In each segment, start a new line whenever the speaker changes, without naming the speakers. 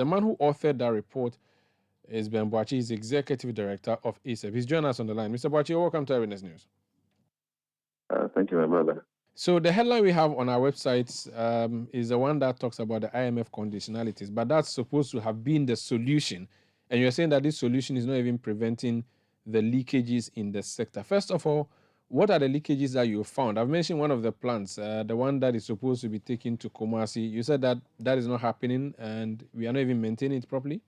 The man who authored that report is Ben Boakye. He's Executive Director of ACEP. He's joining us on the line. Mr. Boakye, welcome to Eyewitness News.
Thank you, my brother.
So the headline we have on our website is the one that talks about the IMF conditionalities, but that's supposed to have been the solution. And you're saying that this solution is not even preventing the leakages in the sector. First of all, what are the leakages that you found? I've mentioned one of the plants, the one that is supposed to be taken to Kumasi. You said that that is not happening and we are not even maintaining it properly?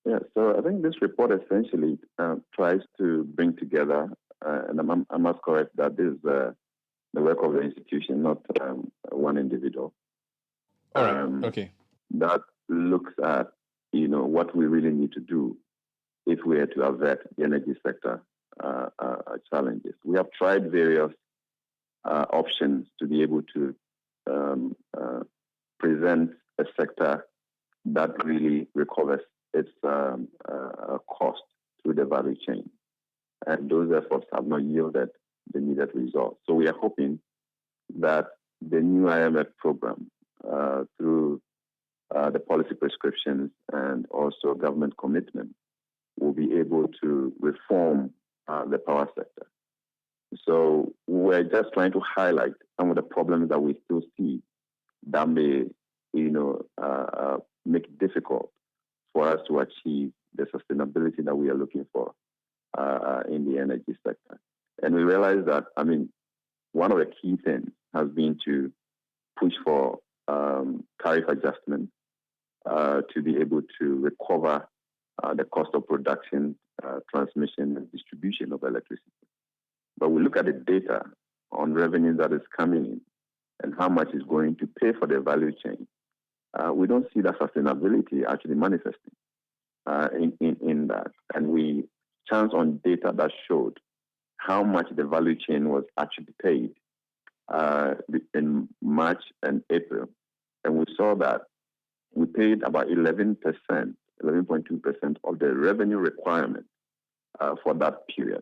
Yeah, so I think this report essentially tries to bring together, and I must correct that this is the work of the institution, not one individual.
All right, okay.
That looks at, what we really need to do if we are to avert the energy sector challenges. We have tried various options to be able to present a sector that really recovers its cost through the value chain. And those efforts have not yielded the needed results. So we are hoping that the new IMF program, through the policy prescriptions and also government commitment, will be able to reform the power sector. So we're just trying to highlight some of the problems that we still see that may, make it difficult for us to achieve the sustainability that we are looking for in the energy sector. And we realize that, one of the key things has been to push for tariff adjustment to be able to recover the cost of production, transmission, and distribution of electricity. But we look at the data on revenue that is coming in and how much is going to pay for the value chain. We don't see that sustainability actually manifesting in that. And we chance on data that showed how much the value chain was actually paid in March and April. And we saw that we paid about 11%, 11.2% of the revenue requirement for that period.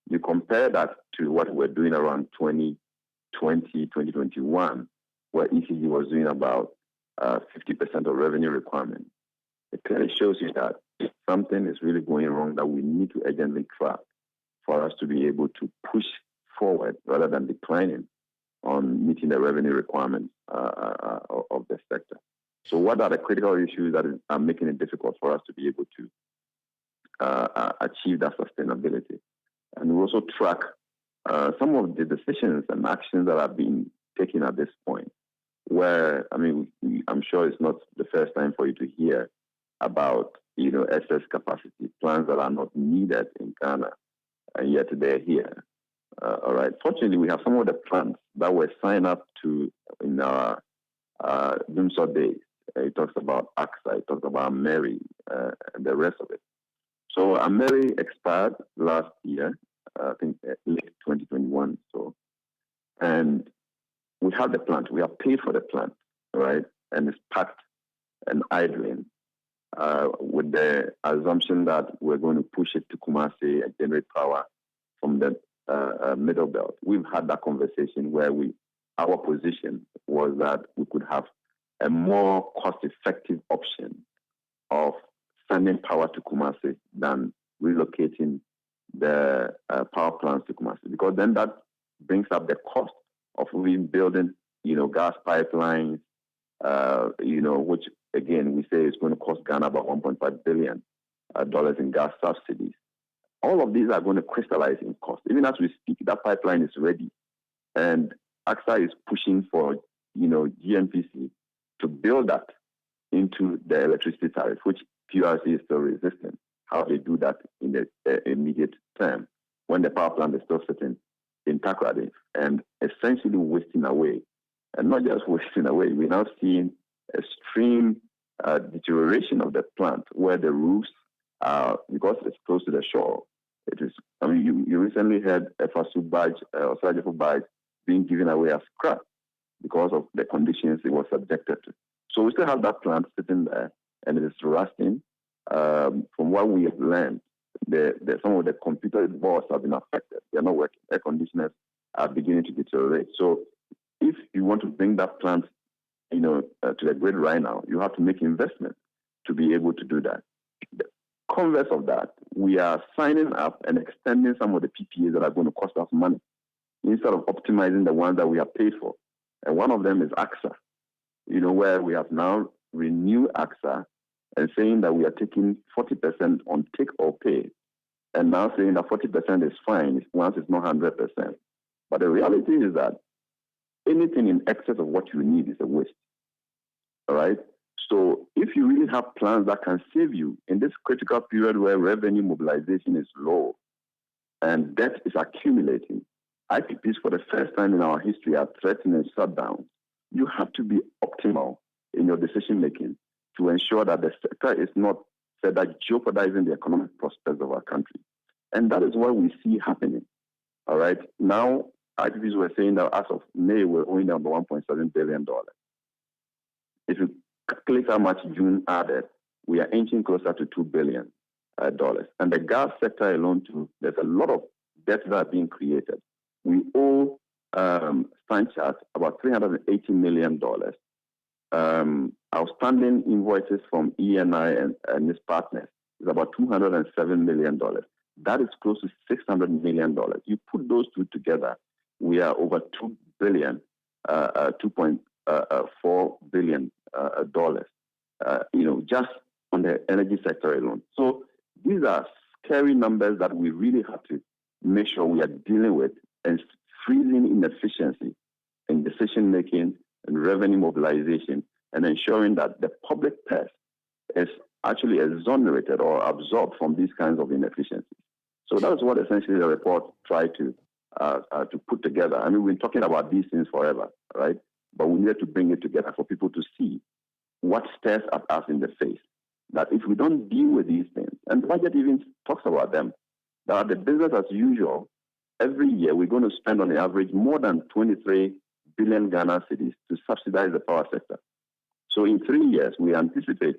You compare that to what we're doing around 2020, 2021, where ECG was doing about 50% of revenue requirement. It clearly shows you that if something is really going wrong, that we need to urgently track for us to be able to push forward rather than declining on meeting the revenue requirements of the sector. So what are the critical issues that are making it difficult for us to be able to achieve that sustainability? And we also track some of the decisions and actions that are being taken at this point, where, I'm sure it's not the first time for you to hear about, excess capacity, plans that are not needed in Ghana, and yet they're here. All right. Fortunately, we have some of the plans that were signed up to in our Doomsday days. It talks about AXA, it talks about Mary, and the rest of it. So Mary expired last year, I think late 2021. So, and we have the plant. We have paid for the plant, right? And it's packed and idling with the assumption that we're going to push it to Kumasi and generate power from the middle belt. We've had that conversation where our position was that we could have a more cost-effective option of sending power to Kumasi than relocating the power plants to Kumasi, because then that brings up the cost of rebuilding, gas pipelines, which again we say is going to cost Ghana about $1.5 billion in gas subsidies. All of these are going to crystallize in cost. Even as we speak, that pipeline is ready, and AXA is pushing for, GNPC to build that into the electricity tariff, which PRC is still resistant. How they do that in the immediate term when the power plant is still sitting in Takoradi and essentially wasting away. And not just wasting away, we're now seeing extreme deterioration of the plant where the roofs are, because it's close to the shore. It is. You recently had a Fasu badge or Sajafo badge being given away as scrap because of the conditions it was subjected to. So we still have that plant sitting there, and it is rusting. From what we have learned, some of the computer boards have been affected. They are not working. Air conditioners are beginning to deteriorate. So if you want to bring that plant to the grid right now, you have to make investment to be able to do that. The converse of that, we are signing up and extending some of the PPAs that are going to cost us money instead of optimizing the ones that we have paid for. And one of them is AXA, where we have now renewed AXA and saying that we are taking 40% on take or pay, and now saying that 40% is fine once it's not 100%. But the reality is that anything in excess of what you need is a waste. All right? So if you really have plans that can save you in this critical period where revenue mobilization is low and debt is accumulating, IPPs for the first time in our history are threatening shutdown. You have to be optimal in your decision making to ensure that the sector is not further jeopardizing the economic prospects of our country. And that is what we see happening. All right? Now, IPPs were saying that as of May, we're owing them about $1.7 billion. If you calculate how much June added, we are inching closer to $2 billion. And the gas sector alone, too, there's a lot of debt that are being created. We owe Stanchart about $380 million. Outstanding invoices from ENI and its partners is about $207 million. That is close to $600 million. You put those two together, we are over $2 billion, $2.4 billion dollars, just on the energy sector alone. So these are scary numbers that we really have to make sure we are dealing with and freezing inefficiency in decision making and revenue mobilization, and ensuring that the public purse is actually exonerated or absorbed from these kinds of inefficiencies. So that's what essentially the report tried to put together. I mean, we've been talking about these things forever, right? But we needed to bring it together for people to see what stares at us in the face. That if we don't deal with these things, and the budget even talks about them, that the business as usual, every year we're going to spend on the average more than 23 billion Ghana cedis to subsidize the power sector. So in 3 years, we anticipate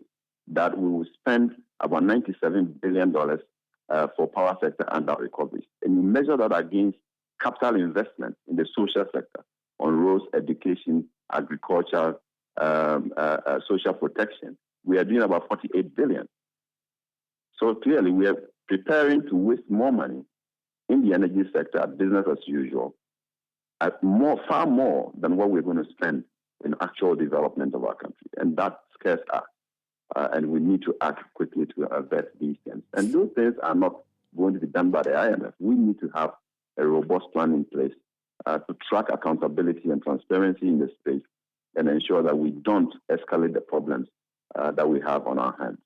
that we will spend about $97 billion for power sector under recovery. And you measure that against capital investment in the social sector on roads, education, agriculture, social protection. We are doing about $48 billion. So clearly, we are preparing to waste more money in the energy sector at business as usual, at far more than what we're going to spend in actual development of our country. And that scares us. And we need to act quickly to avert these things. And those things are not going to be done by the IMF. We need to have a robust plan in place to track accountability and transparency in the space and ensure that we don't escalate the problems that we have on our hands.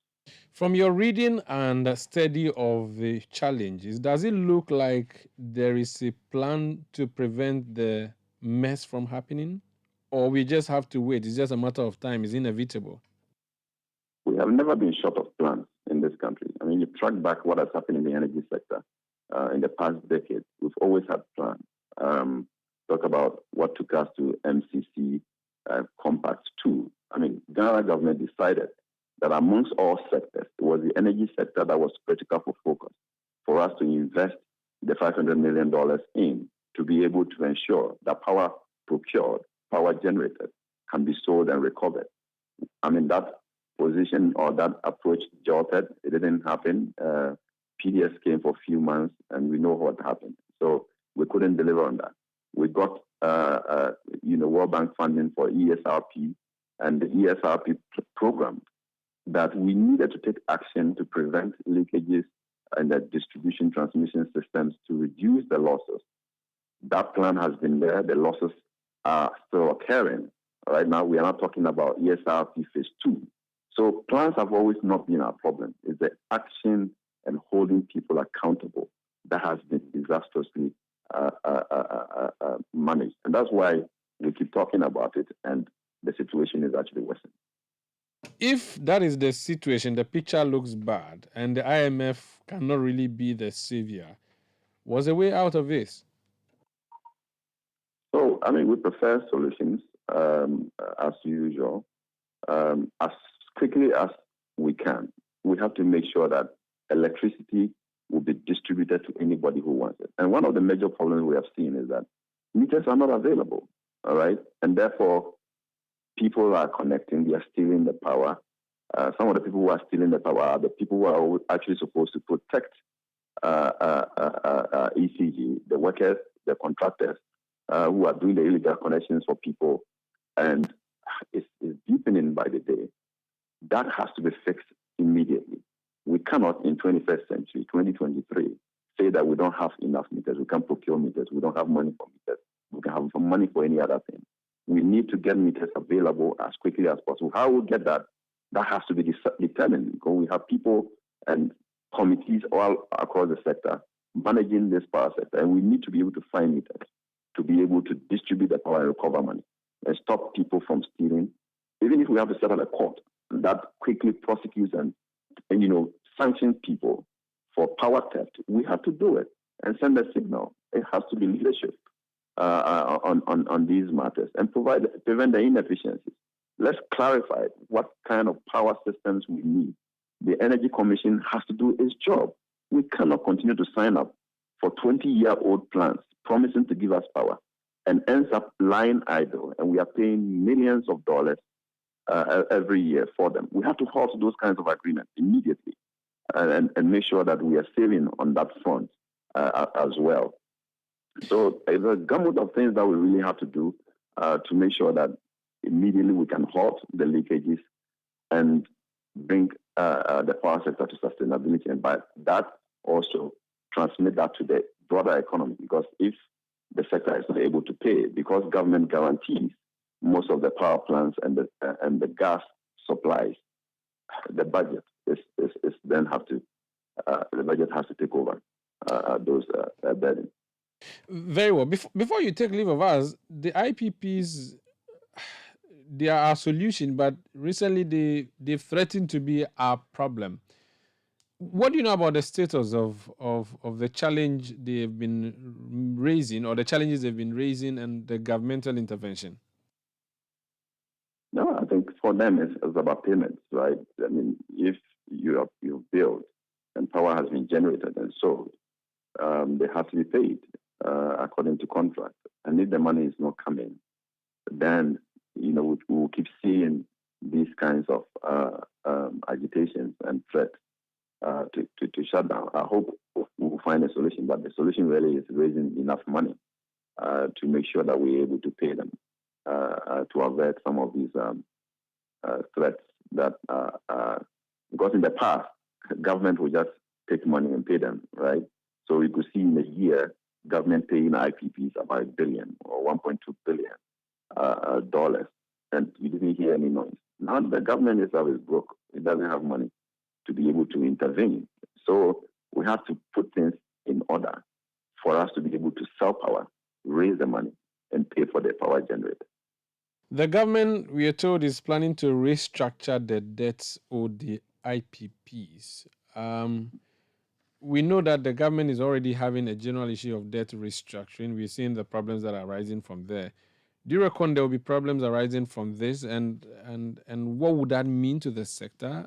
From your reading and study of the challenges, does it look like there is a plan to prevent the mess from happening? Or we just have to wait? It's just a matter of time. It's inevitable.
We have never been short of plans in this country. I mean, you track back what has happened in the energy sector in the past decade. We've always had plans. Talk about what took us to MCC Compact 2. I mean, Ghana government decided that amongst all sectors, it was the energy sector that was critical for focus, for us to invest the $500 million in to be able to ensure that power procured, power generated, can be sold and recovered. I mean, that position or that approach jolted. It didn't happen. PDS came for a few months, and we know what happened. So we couldn't deliver on that. We got, World Bank funding for ESRP, and the ESRP program that we needed to take action to prevent leakages in the distribution transmission systems to reduce the losses. That plan has been there. The losses are still occurring. Right now, we are not talking about ESRP phase 2. So plans have always not been our problem. It's the action and holding people accountable that has been disastrously managed. And that's why we keep talking about it, and the situation is actually worsening.
If that is the situation, the picture looks bad, and the IMF cannot really be the savior, what's the way out of this?
So, I mean, we prefer solutions as usual, as quickly as we can. We have to make sure that electricity will be distributed to anybody who wants it. And one of the major problems we have seen is that meters are not available, all right? And therefore, people are connecting, they are stealing the power. Some of the people who are stealing the power are the people who are actually supposed to protect ECG, the workers, the contractors who are doing the illegal connections for people, and it's deepening by the day. That has to be fixed immediately. We cannot, in 21st century, 2023, say that we don't have enough meters, we can't procure meters, we don't have money for meters, we can have money for any other thing. We need to get meters available as quickly as possible. How we get that? That has to be determined, because we have people and committees all across the sector managing this power sector, and we need to be able to find meters to be able to distribute the power and recover money and stop people from stealing. Even if we have to set up a court that quickly prosecutes and sanctions people for power theft, we have to do it and send a signal. It has to be leadership on these matters and prevent the inefficiencies. Let's clarify what kind of power systems we need. The Energy Commission has to do its job. We cannot continue to sign up for 20-year-old plans promising to give us power and ends up lying idle, and we are paying millions of dollars every year for them. We have to halt those kinds of agreements immediately and make sure that we are saving on that front as well. So there's a gamut of things that we really have to do to make sure that immediately we can halt the leakages and bring the power sector to sustainability, and by that also transmit that to the broader economy. Because if the sector is not able to pay, because government guarantees most of the power plants and the gas supplies, the budget then have to the budget has to take over those burdens.
Very well. Before you take leave of us, the IPPs, they are our solution, but recently they threatened to be our problem. What do you know about the status of the challenge they've been raising, or the challenges they've been raising, and the governmental intervention?
No, I think for them it's about payments, right? I mean, if you build and power has been generated and sold, they have to be paid according to contract. And if the money is not coming, then we'll keep seeing these kinds of agitations and threats to shut down. I hope we'll find a solution, but the solution really is raising enough money to make sure that we're able to pay them to avert some of these threats that because in the past, government would just take money and pay them, right? So we could see in a year, government paying IPPs about $1 billion or $1.2 billion dollars, and we didn't hear any noise. Now the government itself is broke; it doesn't have money to be able to intervene. So we have to put things in order for us to be able to sell power, raise the money, and pay for the power generated.
The government, we are told, is planning to restructure the debts owed the IPPs. We know that the government is already having a general issue of debt restructuring. We're seeing the problems that are arising from there. Do you reckon there will be problems arising from this, and what would that mean to the sector?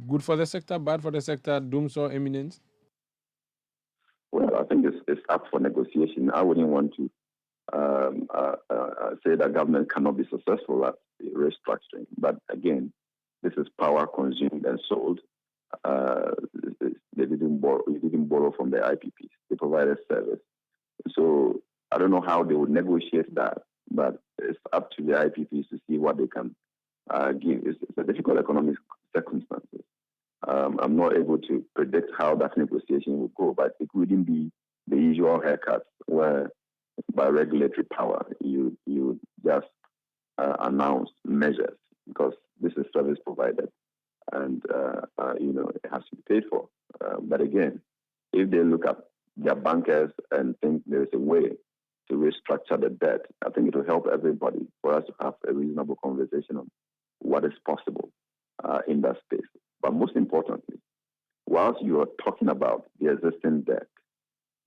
Good for the sector, bad for the sector, doom or imminent?
Well, I think it's up for negotiation. I wouldn't want to say that government cannot be successful at restructuring. But again, this is power consumed and sold. They didn't borrow from the IPPs. They provided service. So I don't know how they would negotiate that, but it's up to the IPPs to see what they can give. It's a difficult economic circumstances. I'm not able to predict how that negotiation will go, but it wouldn't be the usual haircuts where by regulatory power you just announce measures, because this is service provided and it has to be paid for. But again, if they look at their bankers and think there is a way to restructure the debt, I think it will help everybody for us to have a reasonable conversation on what is possible in that space. But most importantly, whilst you are talking about the existing debt,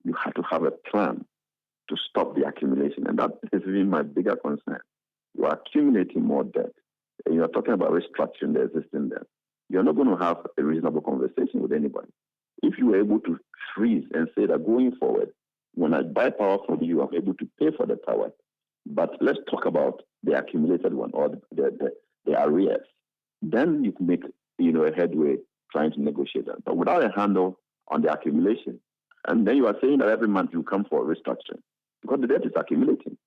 you have to have a plan to stop the accumulation. And that has been my bigger concern. You are accumulating more debt, and you are talking about restructuring the existing debt. You're not going to have a reasonable conversation with anybody. If you are able to freeze and say that going forward, when I buy power from you, I'm able to pay for the power, But let's talk about the accumulated one or the arrears. Then you can make a headway trying to negotiate that. But without a handle on the accumulation, and then you are saying that every month you come for a restructuring because the debt is accumulating.